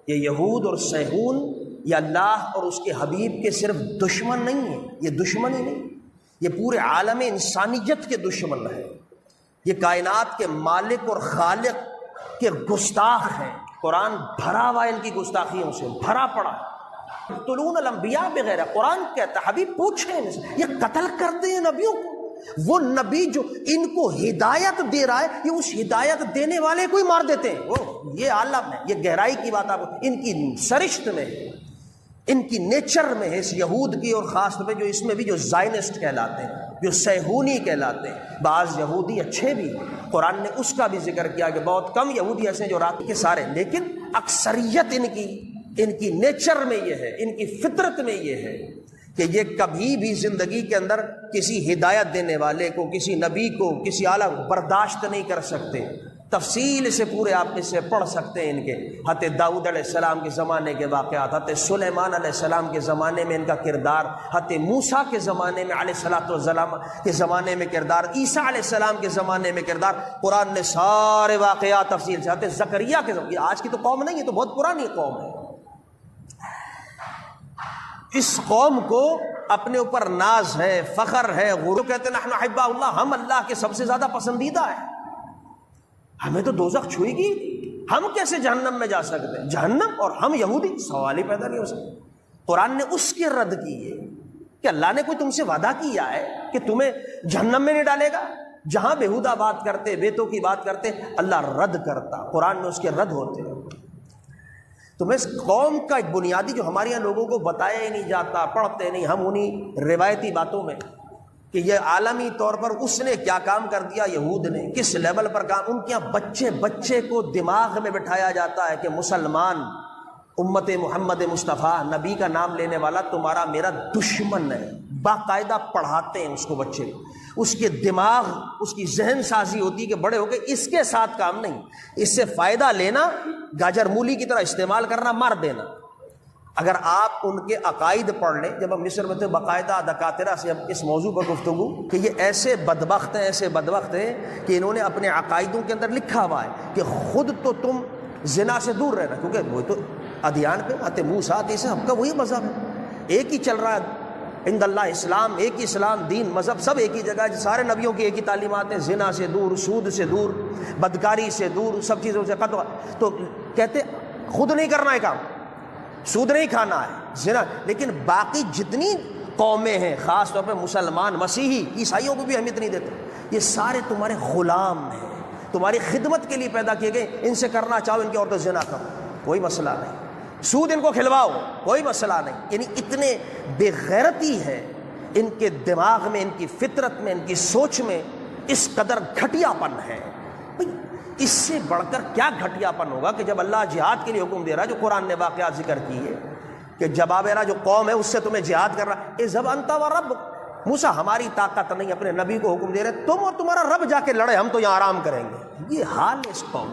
یہ یہود اور سیہون یہ اللہ اور اس کے حبیب کے صرف دشمن نہیں ہیں، یہ دشمن ہی نہیں، یہ پورے عالم انسانیت کے دشمن ہیں، یہ کائنات کے مالک اور خالق کے گستاخ ہیں۔ قرآن بھرا ہوا ان کی گستاخیوں سے، بھرا پڑا۔ یقتلون الانبیاء بغیر، قرآن کہتا ہے حبیب پوچھیں ان سے، یہ قتل کرتے ہیں نبیوں کو۔ وہ نبی جو ان کو ہدایت دے رہا ہے، یہ اس ہدایت دینے والے کو ہی مار دیتے ہیں۔ وہ یہ عالم ہے، یہ گہرائی کی بات آپ ان کی سرشت میں، ان کی نیچر میں ہے، اس یہود کی، اور خاص طور پہ جو اس میں بھی جو زائنسٹ کہلاتے ہیں، جو سیہونی کہلاتے ہیں۔ بعض یہودی اچھے بھی، قرآن نے اس کا بھی ذکر کیا کہ بہت کم یہودی ایسے جو رات کے سارے، لیکن اکثریت ان کی نیچر میں یہ ہے، ان کی فطرت میں یہ ہے کہ یہ کبھی بھی زندگی کے اندر کسی ہدایت دینے والے کو، کسی نبی کو، کسی اعلیٰ برداشت نہیں کر سکتے۔ تفصیل سے پورے آپ اس سے پڑھ سکتے ہیں ان کے حضرت داؤد علیہ السلام کے زمانے کے واقعات، حضرت سلیمان علیہ السلام کے زمانے میں ان کا کردار، حضرت موسیٰ کے زمانے میں علیہ السلام کے زمانے میں کردار، عیسیٰ علیہ السلام کے زمانے میں کردار۔ قرآن نے سارے واقعات تفصیل سے، حضرت زکریا کے زمانے، آج کی تو قوم نہیں ہے، تو بہت پرانی قوم ہے۔ اس قوم کو اپنے اوپر ناز ہے، فخر ہے، غرور، کہتے ہیں نحن احباء اللہ، ہم اللہ کے سب سے زیادہ پسندیدہ ہیں، ہمیں تو دوزخ چھوئے گی، ہم کیسے جہنم میں جا سکتے ہیں؟ جہنم اور ہم یہودی، سوال ہی پیدا نہیں ہو سکتا۔ قرآن نے اس کے رد کی ہے کہ اللہ نے کوئی تم سے وعدہ کیا ہے کہ تمہیں جہنم میں نہیں ڈالے گا؟ جہاں بےہودہ بات کرتے، بیتوں کی بات کرتے، اللہ رد کرتا، قرآن میں اس کے رد ہوتے ہیں۔ تمہیں اس قوم کا ایک بنیادی جو ہمارے یہاں لوگوں کو بتایا ہی نہیں جاتا، پڑھتے نہیں، ہم انہی روایتی باتوں میں کہ یہ عالمی طور پر اس نے کیا کام کر دیا، یہود نے کس لیول پر کام، ان کے یہاں بچے بچے کو دماغ میں بٹھایا جاتا ہے کہ مسلمان، امت محمد مصطفیٰ، نبی کا نام لینے والا تمہارا میرا دشمن ہے۔ باقاعدہ پڑھاتے ہیں اس کو، بچے کو، اس کے دماغ، اس کی ذہن سازی ہوتی ہے کہ بڑے ہو کے اس کے ساتھ کام نہیں، اس سے فائدہ لینا، گاجر مولی کی طرح استعمال کرنا، مار دینا۔ اگر آپ ان کے عقائد پڑھ لیں، جب ہم مصر میں تھے باقاعدہ دکاترہ سے ہم اس موضوع پر گفتگو کہ یہ ایسے بدبخت ہیں، ایسے بدبخت ہیں کہ انہوں نے اپنے عقائدوں کے اندر لکھا ہوا ہے کہ خود تو تم زنا سے دور رہنا، کیونکہ وہ تو ادیان پہ آتے، موسیٰ سے ہم کا وہی مذہب ہے، ایک ہی چل رہا ہے عند اللہ اسلام، ایک ہی اسلام، دین، مذہب سب ایک ہی جگہ ہے، سارے نبیوں کی ایک ہی تعلیمات ہیں، زنا سے دور، سود سے دور، بدکاری سے دور، سب چیزوں سے قطع۔ تو کہتے خود نہیں کرنا ہے کام، سود نہیں کھانا ہے، زنا، لیکن باقی جتنی قومیں ہیں، خاص طور پہ مسلمان، مسیحی، عیسائیوں کو بھی اہمیت نہیں دیتے، یہ سارے تمہارے غلام ہیں، تمہاری خدمت کے لیے پیدا کیے گئے، ان سے کرنا چاہو ان کی عورتوں سے زنا کرو، کوئی مسئلہ نہیں، سود ان کو کھلواؤ، کوئی مسئلہ نہیں۔ یعنی اتنے بے غیرتی ہے ان کے دماغ میں، ان کی فطرت میں، ان کی سوچ میں، اس قدر گھٹیا پن ہے۔ اس سے بڑھ کر کیا گھٹیا پن ہوگا کہ جب اللہ جہاد کے لیے حکم دے رہا ہے، جو قرآن نے واقعات ذکر کی ہے کہ جبابرہ جو قوم ہے اس سے تمہیں جہاد کر رہا ہے، اذهب انت وربک، موسیٰ ہماری طاقت نہیں، اپنے نبی کو حکم دے رہے تم اور تمہارا رب جا کے لڑے، ہم تو یہاں آرام کریں گے۔ یہ حال ہے اس قوم۔